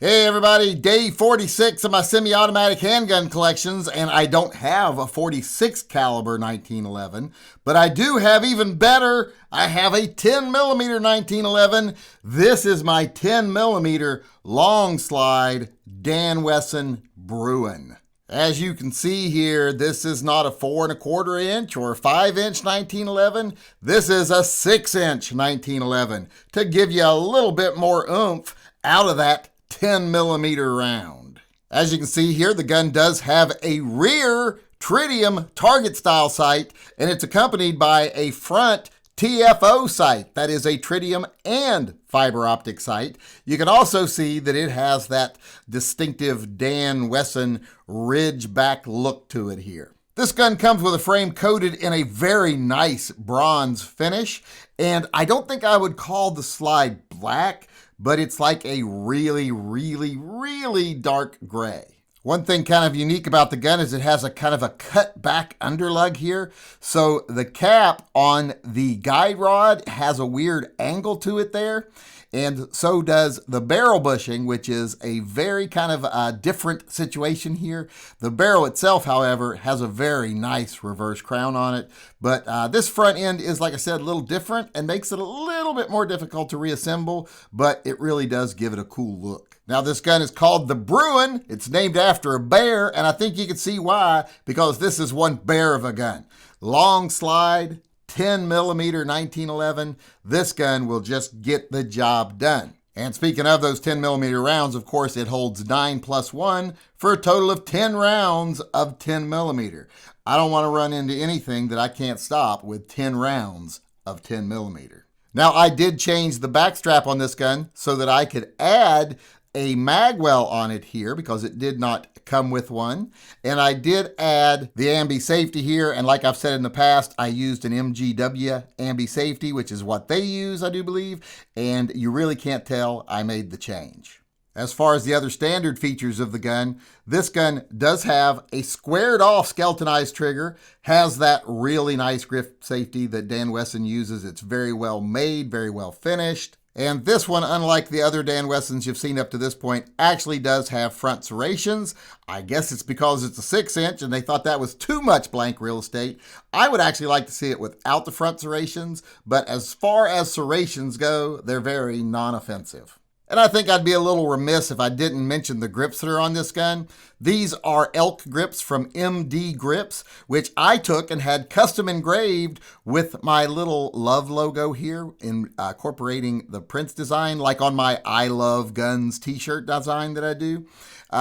Hey everybody, day 46 of my semi-automatic handgun collections, and I don't have a 46 caliber 1911, but I do have even better. I have a 10 millimeter 1911. This is my 10 millimeter long slide Dan Wesson Bruin. As you can see here, this is not a 4 1/4 inch or 5 inch 1911. This is a 6 inch 1911 to give you a little bit more oomph out of that 10 millimeter round. As you can see here, the gun does have a rear tritium target style sight, and it's accompanied by a front TFO sight. That is a tritium and fiber optic sight. You can also see that it has that distinctive Dan Wesson ridgeback look to it here. This gun comes with a frame coated in a very nice bronze finish, and I don't think I would call the slide black, but it's like a really, really, really dark gray. One thing kind of unique about the gun is it has a kind of a cut back underlug here. So the cap on the guide rod has a weird angle to it there. And so does the barrel bushing, which is a very kind of a different situation here. The barrel itself, however, has a very nice reverse crown on it. But this front end is, like I said, a little different and makes it a little bit more difficult to reassemble, but it really does give it a cool look. Now, this gun is called the Bruin. It's named after a bear, and I think you can see why, because this is one bear of a gun. Long slide, 10 millimeter 1911. This gun will just get the job done. And speaking of those 10 millimeter rounds, of course, it holds 9 plus 1 for a total of 10 rounds of 10 millimeter. I don't want to run into anything that I can't stop with 10 rounds of 10 millimeter. Now, I did change the back strap on this gun so that I could add a magwell on it here because it did not come with one. And I did add the ambi safety here. And like I've said in the past, I used an MGW ambi safety, which is what they use, I do believe. And you really can't tell I made the change. As far as the other standard features of the gun, this gun does have a squared off skeletonized trigger, has that really nice grip safety that Dan Wesson uses. It's very well made, very well finished. And this one, unlike the other Dan Wessons you've seen up to this point, actually does have front serrations. I guess it's because it's a 6 inch and they thought that was too much blank real estate. I would actually like to see it without the front serrations, but as far as serrations go, they're very non-offensive. And I think I'd be a little remiss if I didn't mention the grips that are on this gun. These are elk grips from MD Grips, which I took and had custom engraved with my little love logo here, incorporating the Prince design, like on my I Love Guns t-shirt design that I do.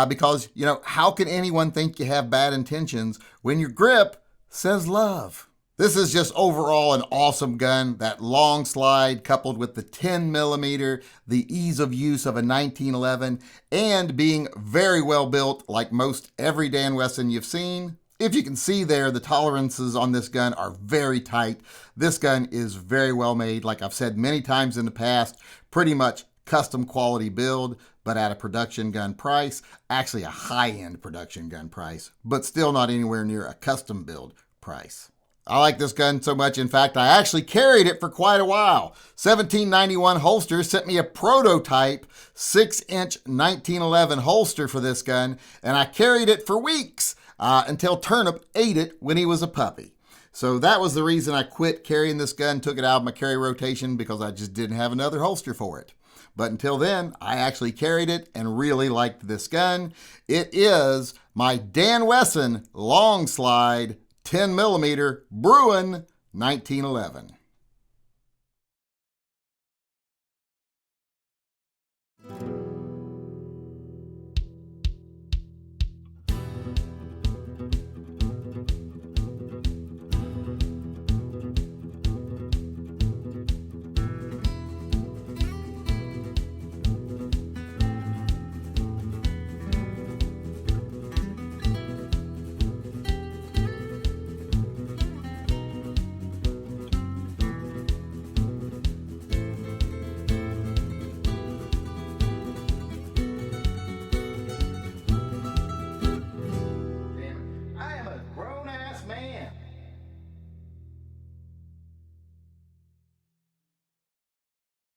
Because, you know, how can anyone think you have bad intentions when your grip says love? This is just overall an awesome gun. That long slide coupled with the 10 millimeter, the ease of use of a 1911, and being very well built like most every Dan Wesson you've seen. If you can see there, the tolerances on this gun are very tight. This gun is very well made. Like I've said many times in the past, pretty much custom quality build, but at a production gun price, actually a high-end production gun price, but still not anywhere near a custom build price. I like this gun so much, in fact, I actually carried it for quite a while. 1791 Holsters sent me a prototype 6 inch 1911 holster for this gun, and I carried it for weeks until Turnip ate it when he was a puppy. So that was the reason I quit carrying this gun, took it out of my carry rotation because I just didn't have another holster for it. But until then, I actually carried it and really liked this gun. It is my Dan Wesson long slide 10 millimeter Bruin 1911.